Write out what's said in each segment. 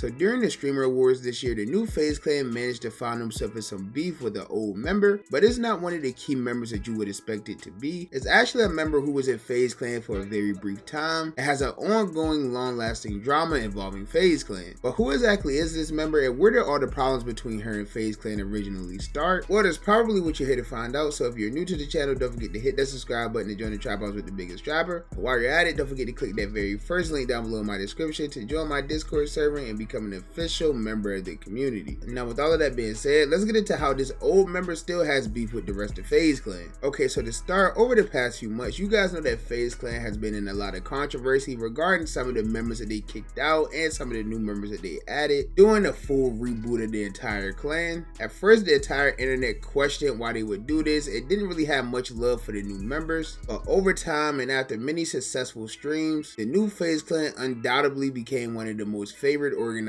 So during the Streamer Awards this year, the new FaZe Clan managed to find himself in some beef with an old member, but it's not one of the key members that you would expect it to be. It's actually a member who was in FaZe Clan for a very brief time and has an ongoing long-lasting drama involving FaZe Clan. But who exactly is this member, and where did all the problems between her and FaZe Clan originally start? Well, that's probably what you're here to find out. So if you're new to the channel, don't forget to hit that subscribe button to join the Trap House with the biggest trapper. And while you're at it, don't forget to click that very first link down below in my description to join my Discord server and become an official member of the community. Now with all of that being said, let's get into how this old member still has beef with the rest of FaZe Clan. Okay, so to start, over the past few months, you guys know that FaZe Clan has been in a lot of controversy regarding some of the members that they kicked out and some of the new members that they added, doing a full reboot of the entire clan. At first, the entire internet questioned why they would do this. It didn't really have much love for the new members, but over time and after many successful streams, the new FaZe Clan undoubtedly became one of the most favorite organizations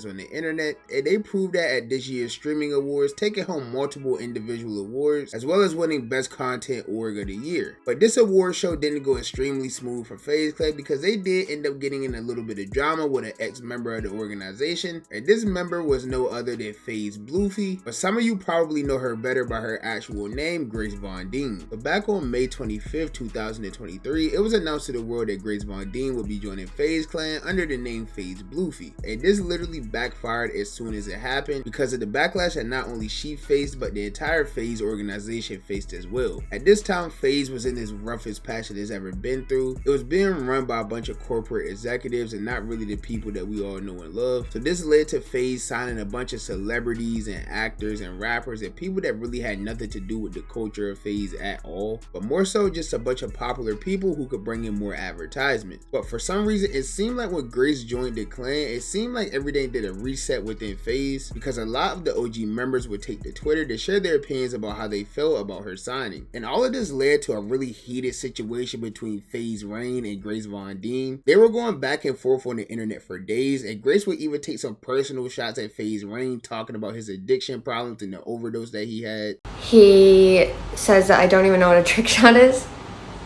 on the internet, and they proved that at this year's streaming awards, taking home multiple individual awards as well as winning best content org of the year. But this award show didn't go extremely smooth for FaZe Clan because they did end up getting in a little bit of drama with an ex-member of the organization, and this member was no other than FaZe Bluefy, but some of you probably know her better by her actual name, Grace Von Dien. But back on May 25th, 2023, it was announced to the world that Grace Von Dien would be joining FaZe Clan under the name FaZe Bluefy, and this literally backfired as soon as it happened because of the backlash that not only she faced but the entire FaZe organization faced as well. At this time, FaZe was in its roughest patch it has ever been through. It was being run by a bunch of corporate executives and not really the people that we all know and love. So this led to FaZe signing a bunch of celebrities and actors and rappers and people that really had nothing to do with the culture of FaZe at all, but more so just a bunch of popular people who could bring in more advertisements. But for some reason, it seemed like when Grace joined the clan, it seemed like everything did a reset within FaZe because a lot of the OG members would take to Twitter to share their opinions about how they felt about her signing. And all of this led to a really heated situation between FaZe Rain and Grace Von Dien. They were going back and forth on the internet for days, and Grace would even take some personal shots at FaZe Rain, talking about his addiction problems and the overdose that he had. He says that I don't even know what a trick shot is.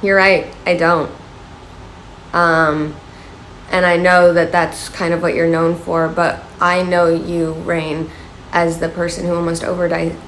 You're right, I don't. And I know that that's kind of what you're known for, but I know you, Rain, as the person who almost overdosed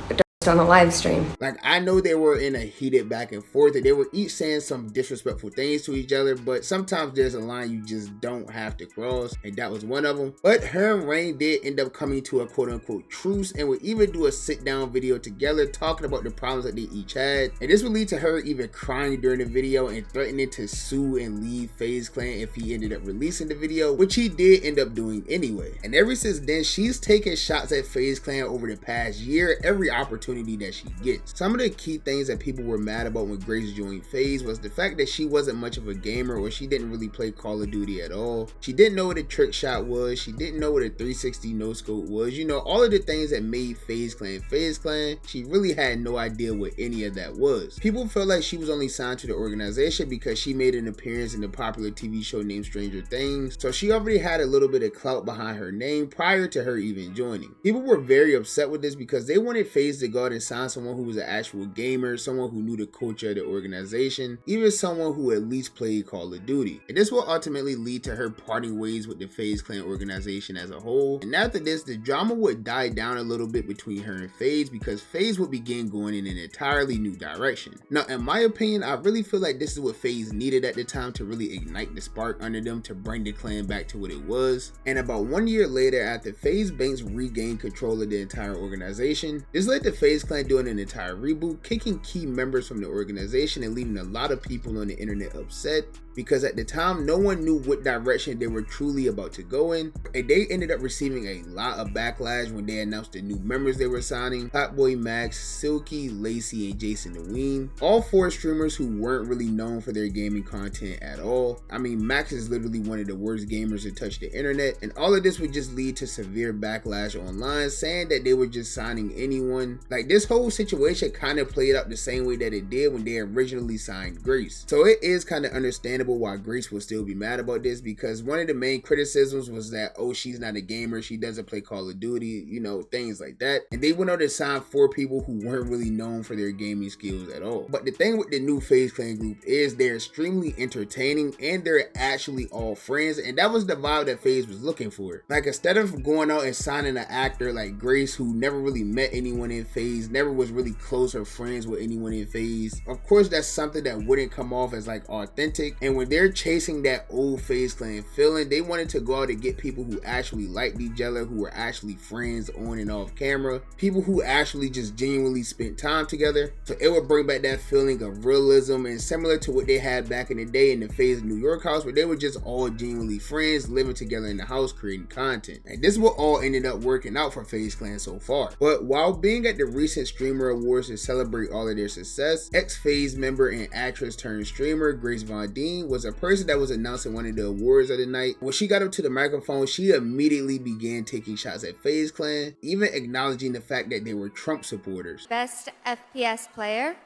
on a live stream. Like, I know they were in a heated back and forth and they were each saying some disrespectful things to each other, but sometimes there's a line you just don't have to cross, and that was one of them. But her and Rain did end up coming to a quote-unquote truce and would even do a sit-down video together talking about the problems that they each had, and this would lead to her even crying during the video and threatening to sue and leave FaZe Clan if he ended up releasing the video, which he did end up doing anyway. And ever since then, she's taken shots at FaZe Clan over the past year, every opportunity that she gets. Some of the key things that people were mad about when Grace joined FaZe was the fact that she wasn't much of a gamer, or she didn't really play Call of Duty at all. She didn't know what a trick shot was. She didn't know what a 360 no scope was. You know, all of the things that made FaZe Clan FaZe Clan, she really had no idea what any of that was. People felt like she was only signed to the organization because she made an appearance in the popular TV show named Stranger Things, so she already had a little bit of clout behind her name prior to her even joining. People were very upset with this because they wanted FaZe to go out and sign someone who was an actual gamer, someone who knew the culture of the organization, even someone who at least played Call of Duty. And this will ultimately lead to her parting ways with the FaZe Clan organization as a whole. And after this, the drama would die down a little bit between her and FaZe because FaZe would begin going in an entirely new direction. Now, in my opinion, I really feel like this is what FaZe needed at the time to really ignite the spark under them to bring the clan back to what it was. And about 1 year later, after FaZe Banks regained control of the entire organization, this led to FaZe Clan doing an entire reboot, kicking key members from the organization and leaving a lot of people on the internet upset because at the time no one knew what direction they were truly about to go in, and they ended up receiving a lot of backlash when they announced the new members they were signing: Hotboy Max, Silky, Lacey, and Jason Deween. All four streamers who weren't really known for their gaming content at all. I mean, Max is literally one of the worst gamers to touch the internet, and all of this would just lead to severe backlash online saying that they were just signing anyone. Like, this whole situation kind of played out the same way that it did when they originally signed Grace. So it is kind of understandable understandable why Grace will still be mad about this, because one of the main criticisms was that, oh, she's not a gamer, she doesn't play Call of Duty, you know, things like that. And they went on to sign 4 people who weren't really known for their gaming skills at all. But the thing with the new FaZe Clan group is they're extremely entertaining and they're actually all friends, and that was the vibe that FaZe was looking for. Like, instead of going out and signing an actor like Grace who never really met anyone in FaZe, never was really close or friends with anyone in FaZe, of course that's something that wouldn't come off as like authentic. And when they're chasing that old FaZe Clan feeling, they wanted to go out and get people who actually liked each other, who were actually friends on and off camera, people who actually just genuinely spent time together. So it would bring back that feeling of realism, and similar to what they had back in the day in the FaZe New York house, where they were just all genuinely friends living together in the house creating content. And this is what all ended up working out for FaZe Clan so far. But while being at the recent Streamer Awards to celebrate all of their success, ex-FaZe member and actress turned streamer Grace Dien was a person that was announcing one of the awards of the night. When she got up to the microphone, she immediately began taking shots at FaZe Clan, even acknowledging the fact that they were Trump supporters. Best FPS player,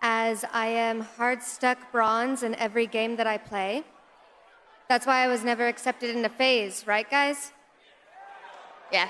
as I am hard stuck bronze in every game that I play. That's why I was never accepted into FaZe, right guys? Yeah.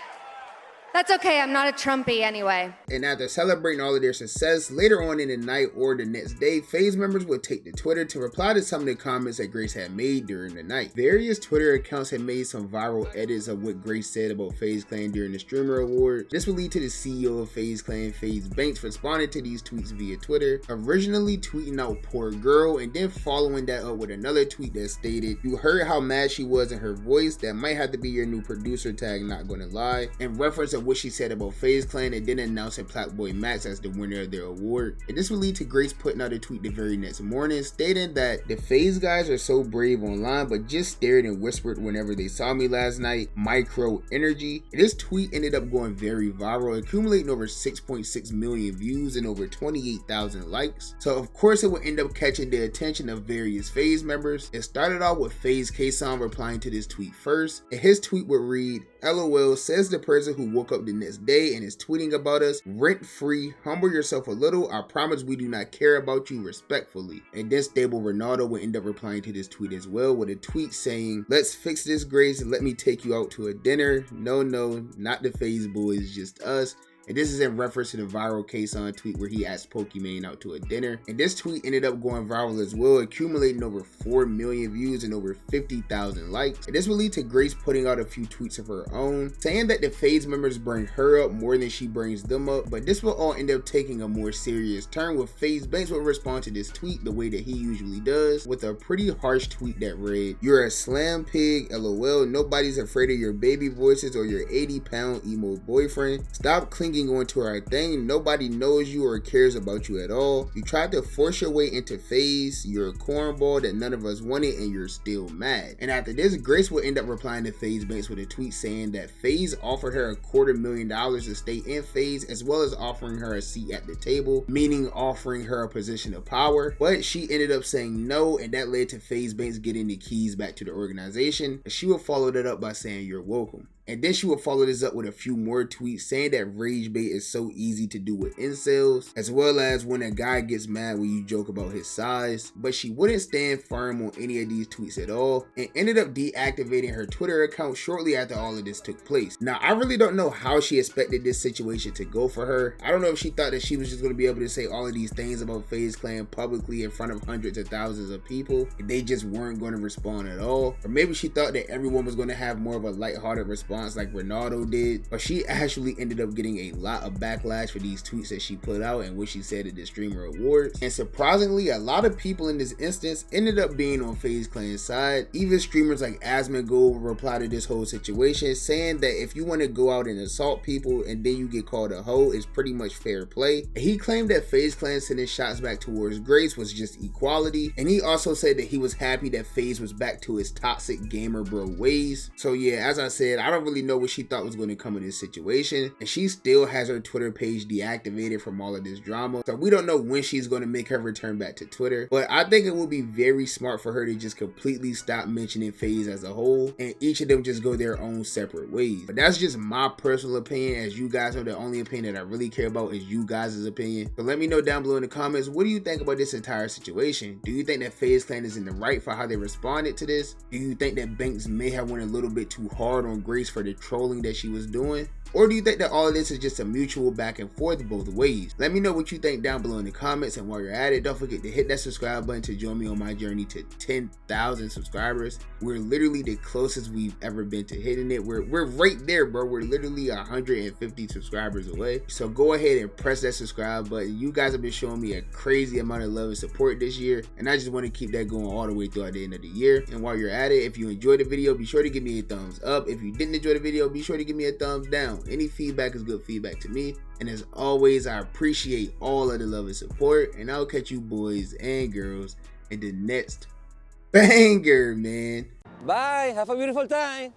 That's okay, I'm not a Trumpy anyway. And after celebrating all of their success, later on in the night or the next day, FaZe members would take to Twitter to reply to some of the comments that Grace had made during the night. Various Twitter accounts had made some viral edits of what Grace said about FaZe Clan during the Streamer Awards. This would lead to the CEO of FaZe Clan, FaZe Banks, responding to these tweets via Twitter, originally tweeting out "poor girl" and then following that up with another tweet that stated, "You heard how mad she was in her voice, that might have to be your new producer tag, not gonna lie," in reference of what she said about FaZe Clan, and then announcing Platboy Max as the winner of their award. And this would lead to Grace putting out a tweet the very next morning stating that the FaZe guys are so brave online, but just stared and whispered whenever they saw me last night. Micro energy. And this tweet ended up going very viral, accumulating over 6.6 million views and over 28,000 likes. So of course it would end up catching the attention of various FaZe members. It started off with FaZe Kason replying to this tweet first, and his tweet would read, "LOL, says the person who woke up the next day and is tweeting about us rent free. Humble yourself a little. I promise we do not care about you, respectfully." And then Stable Ronaldo would end up replying to this tweet as well with a tweet saying, "Let's fix this, Grace, and let me take you out to a dinner. No, not the FaZe boys, just us." And this is in reference to the viral Kason tweet where he asked Pokimane out to a dinner. And this tweet ended up going viral as well, accumulating over 4 million views and over 50,000 likes. And this will lead to Grace putting out a few tweets of her own, saying that the FaZe members bring her up more than she brings them up. But this will all end up taking a more serious turn, with FaZe Banks will respond to this tweet the way that he usually does, with a pretty harsh tweet that read, "You're a slam pig, LOL. Nobody's afraid of your baby voices or your 80-pound emo boyfriend. Stop clinging onto our thing. Nobody knows you or cares about you at all. You tried to force your way into FaZe. You're a cornball that none of us wanted, and you're still mad." And after this, Grace would end up replying to FaZe Banks with a tweet saying that FaZe offered her $250,000 to stay in FaZe, as well as offering her a seat at the table, meaning offering her a position of power. But she ended up saying no, and that led to FaZe Banks getting the keys back to the organization. And she would follow that up by saying, "You're welcome." And then she would follow this up with a few more tweets saying that rage bait is so easy to do with incels, as well as when a guy gets mad when you joke about his size. But she wouldn't stand firm on any of these tweets at all, and ended up deactivating her Twitter account shortly after all of this took place. Now, I really don't know how she expected this situation to go for her. I don't know if she thought that she was just going to be able to say all of these things about FaZe Clan publicly in front of hundreds of thousands of people, and they just weren't going to respond at all. Or maybe she thought that everyone was going to have more of a lighthearted response like Ronaldo did, but she actually ended up getting a lot of backlash for these tweets that she put out and what she said at the Streamer Awards. And surprisingly, a lot of people in this instance ended up being on FaZe Clan's side. Even streamers like Asmongold replied to this whole situation, saying that if you want to go out and assault people and then you get called a hoe, it's pretty much fair play. And he claimed that FaZe Clan sending shots back towards Grace was just equality, and he also said that he was happy that FaZe was back to his toxic gamer bro ways. So yeah, as I said, I don't don't really know what she thought was going to come in this situation, and she still has her Twitter page deactivated from all of this drama, so we don't know when she's going to make her return back to Twitter. But I think it would be very smart for her to just completely stop mentioning FaZe as a whole, and each of them just go their own separate ways. But that's just my personal opinion. As you guys know, the only opinion that I really care about is you guys' opinion. So let me know down below in the comments, what do you think about this entire situation? Do you think that FaZe Clan is in the right for how they responded to this? Do you think that Banks may have went a little bit too hard on Grace for the trolling that she was doing? Or do you think that all of this is just a mutual back and forth both ways? Let me know what you think down below in the comments, and while you're at it, don't forget to hit that subscribe button to join me on my journey to 10,000 subscribers. We're literally the closest we've ever been to hitting it. We're right there, bro. We're literally 150 subscribers away. So go ahead and press that subscribe button. You guys have been showing me a crazy amount of love and support this year, and I just want to keep that going all the way throughout the end of the year. And while you're at it, if you enjoyed the video, be sure to give me a thumbs up. If you didn't enjoy the video, be sure to give me a thumbs down. Any feedback is good feedback to me. And as always, I appreciate all of the love and support. And I'll catch you boys and girls in the next banger, man. Bye. Have a beautiful time.